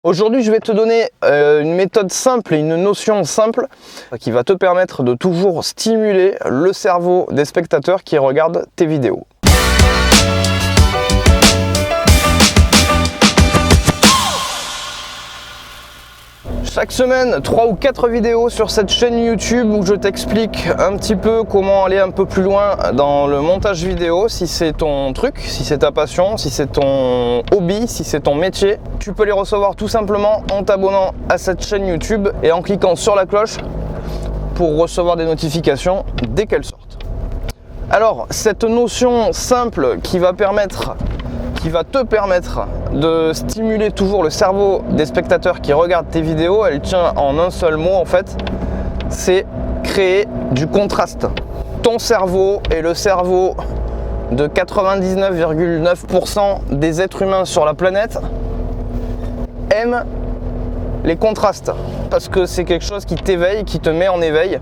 Aujourd'hui, je vais te donner une méthode simple et une notion simple qui va te permettre de toujours stimuler le cerveau des spectateurs qui regardent tes vidéos. Chaque semaine, 3 ou 4 vidéos sur cette chaîne YouTube où je t'explique un petit peu comment aller un peu plus loin dans le montage vidéo. Si c'est ton truc, si c'est ta passion, si c'est ton hobby, si c'est ton métier, tu peux les recevoir tout simplement en t'abonnant à cette chaîne YouTube et en cliquant sur la cloche pour recevoir des notifications dès qu'elles sortent. Alors, cette notion simple qui va te permettre de stimuler toujours le cerveau des spectateurs qui regardent tes vidéos, elle tient en un seul mot en fait, c'est créer du contraste. Ton cerveau et le cerveau de 99,9% des êtres humains sur la planète aiment les contrastes parce que c'est quelque chose qui t'éveille, qui te met en éveil.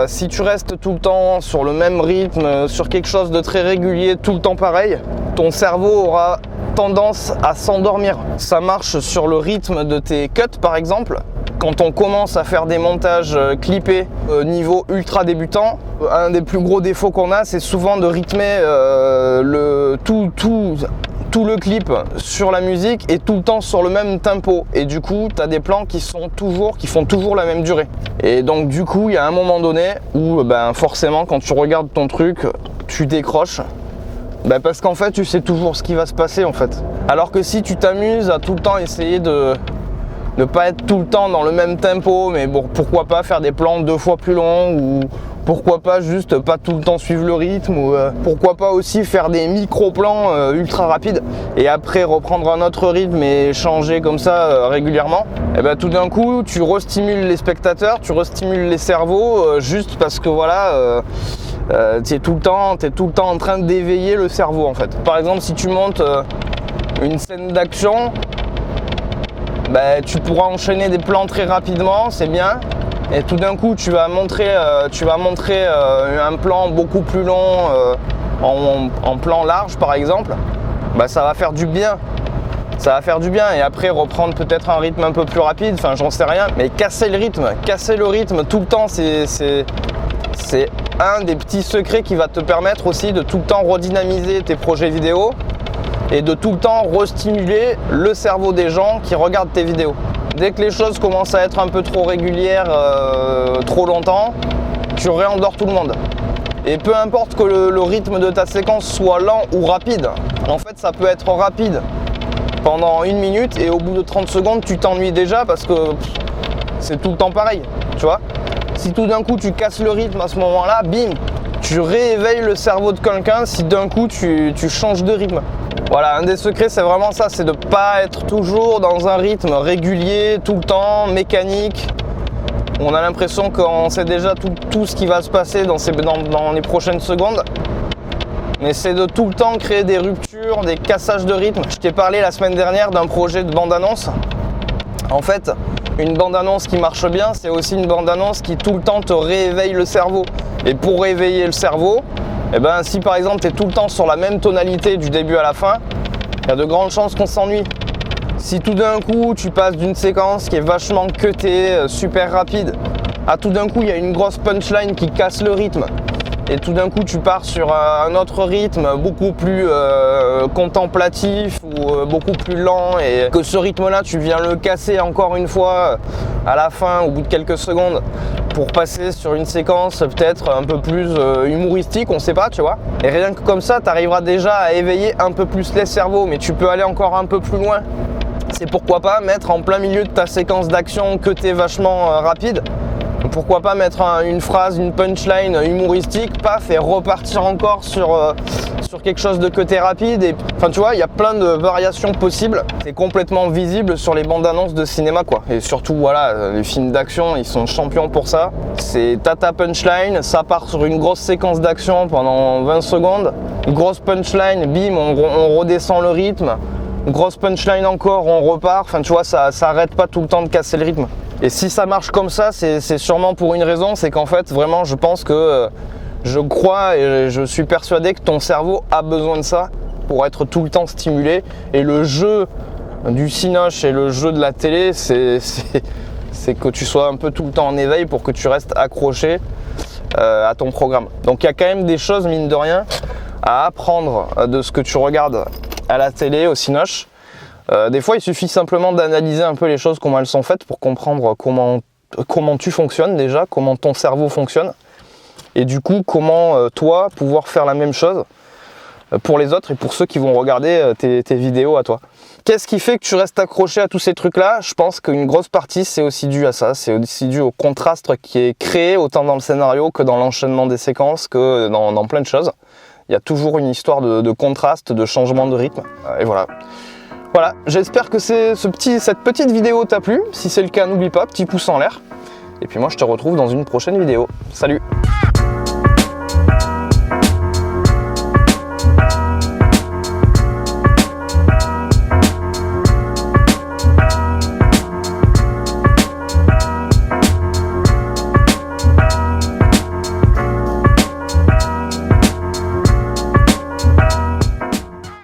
Si tu restes tout le temps sur le même rythme, sur quelque chose de très régulier, tout le temps pareil, ton cerveau aura tendance à s'endormir. Ça marche sur le rythme de tes cuts par exemple. Quand on commence à faire des montages clippés niveau ultra débutant, un des plus gros défauts qu'on a, c'est souvent de rythmer tout le clip sur la musique et tout le temps sur le même tempo, et du coup tu as des plans qui font toujours la même durée, et donc du coup il y a un moment donné où forcément quand tu regardes ton truc tu décroches, parce qu'en fait tu sais toujours ce qui va se passer en fait, alors que si tu t'amuses à tout le temps essayer de ne pas être tout le temps dans le même tempo, mais bon, pourquoi pas faire des plans 2 fois plus longs, ou pourquoi pas juste pas tout le temps suivre le rythme, ou pourquoi pas aussi faire des micro-plans ultra rapides et après reprendre un autre rythme et changer comme ça régulièrement. Et tout d'un coup tu restimules les spectateurs, tu restimules les cerveaux juste parce que voilà, tu es tout le temps en train d'éveiller le cerveau en fait. Par exemple, si tu montes une scène d'action, tu pourras enchaîner des plans très rapidement, c'est bien, et tout d'un coup tu vas montrer un plan beaucoup plus long en plan large par exemple. Ça va faire du bien, et après reprendre peut-être un rythme un peu plus rapide, enfin j'en sais rien, mais casser le rythme tout le temps, c'est un des petits secrets qui va te permettre aussi de tout le temps redynamiser tes projets vidéo et de tout le temps restimuler le cerveau des gens qui regardent tes vidéos. Dès que les choses commencent à être un peu trop régulières, trop longtemps, tu réendors tout le monde. Et peu importe que le rythme de ta séquence soit lent ou rapide, en fait ça peut être rapide pendant 1 minute et au bout de 30 secondes tu t'ennuies déjà parce que c'est tout le temps pareil, tu vois. Si tout d'un coup tu casses le rythme à ce moment-là, bim, tu rééveilles le cerveau de quelqu'un si d'un coup tu changes de rythme. Voilà, un des secrets c'est vraiment ça, c'est de ne pas être toujours dans un rythme régulier, tout le temps, mécanique. On a l'impression qu'on sait déjà tout ce qui va se passer dans les prochaines secondes. Mais c'est de tout le temps créer des ruptures, des cassages de rythme. Je t'ai parlé la semaine dernière d'un projet de bande-annonce. En fait, une bande-annonce qui marche bien, c'est aussi une bande-annonce qui tout le temps te rééveille le cerveau. Et pour réveiller le cerveau, si par exemple tu es tout le temps sur la même tonalité du début à la fin, il y a de grandes chances qu'on s'ennuie. Si tout d'un coup tu passes d'une séquence qui est vachement cutée, super rapide, à tout d'un coup il y a une grosse punchline qui casse le rythme, et tout d'un coup tu pars sur un autre rythme beaucoup plus contemplatif ou beaucoup plus lent, et que ce rythme là tu viens le casser encore une fois à la fin au bout de quelques secondes pour passer sur une séquence peut-être un peu plus humoristique, on sait pas, tu vois. Et rien que comme ça tu arriveras déjà à éveiller un peu plus les cerveaux, mais tu peux aller encore un peu plus loin. C'est pourquoi pas mettre en plein milieu de ta séquence d'action que t'es vachement rapide, pourquoi pas mettre une phrase, une punchline humoristique, paf, et repartir encore sur quelque chose de côté rapide. Et, enfin tu vois, il y a plein de variations possibles. C'est complètement visible sur les bandes annonces de cinéma quoi. Et surtout voilà, les films d'action, ils sont champions pour ça. C'est ta punchline, ça part sur une grosse séquence d'action pendant 20 secondes. Une grosse punchline, bim, on redescend le rythme. Une grosse punchline encore, on repart. Enfin tu vois, ça arrête pas tout le temps de casser le rythme. Et si ça marche comme ça, c'est sûrement pour une raison, c'est qu'en fait vraiment je pense que je crois et je suis persuadé que ton cerveau a besoin de ça pour être tout le temps stimulé, et le jeu du cinoche et le jeu de la télé, c'est que tu sois un peu tout le temps en éveil pour que tu restes accroché à ton programme. Donc il y a quand même des choses, mine de rien, à apprendre de ce que tu regardes à la télé, au cinoche. Des fois, il suffit simplement d'analyser un peu les choses, comment elles sont faites, pour comprendre comment tu fonctionnes déjà, comment ton cerveau fonctionne, et du coup, comment toi, pouvoir faire la même chose pour les autres et pour ceux qui vont regarder tes vidéos à toi. Qu'est-ce qui fait que tu restes accroché à tous ces trucs-là? Je pense qu'une grosse partie, c'est aussi dû à ça. C'est aussi dû au contraste qui est créé, autant dans le scénario que dans l'enchaînement des séquences, que dans plein de choses. Il y a toujours une histoire de contraste, de changement de rythme. Et voilà. Voilà, j'espère que cette petite vidéo t'a plu. Si c'est le cas, n'oublie pas, petit pouce en l'air. Et puis moi, je te retrouve dans une prochaine vidéo. Salut!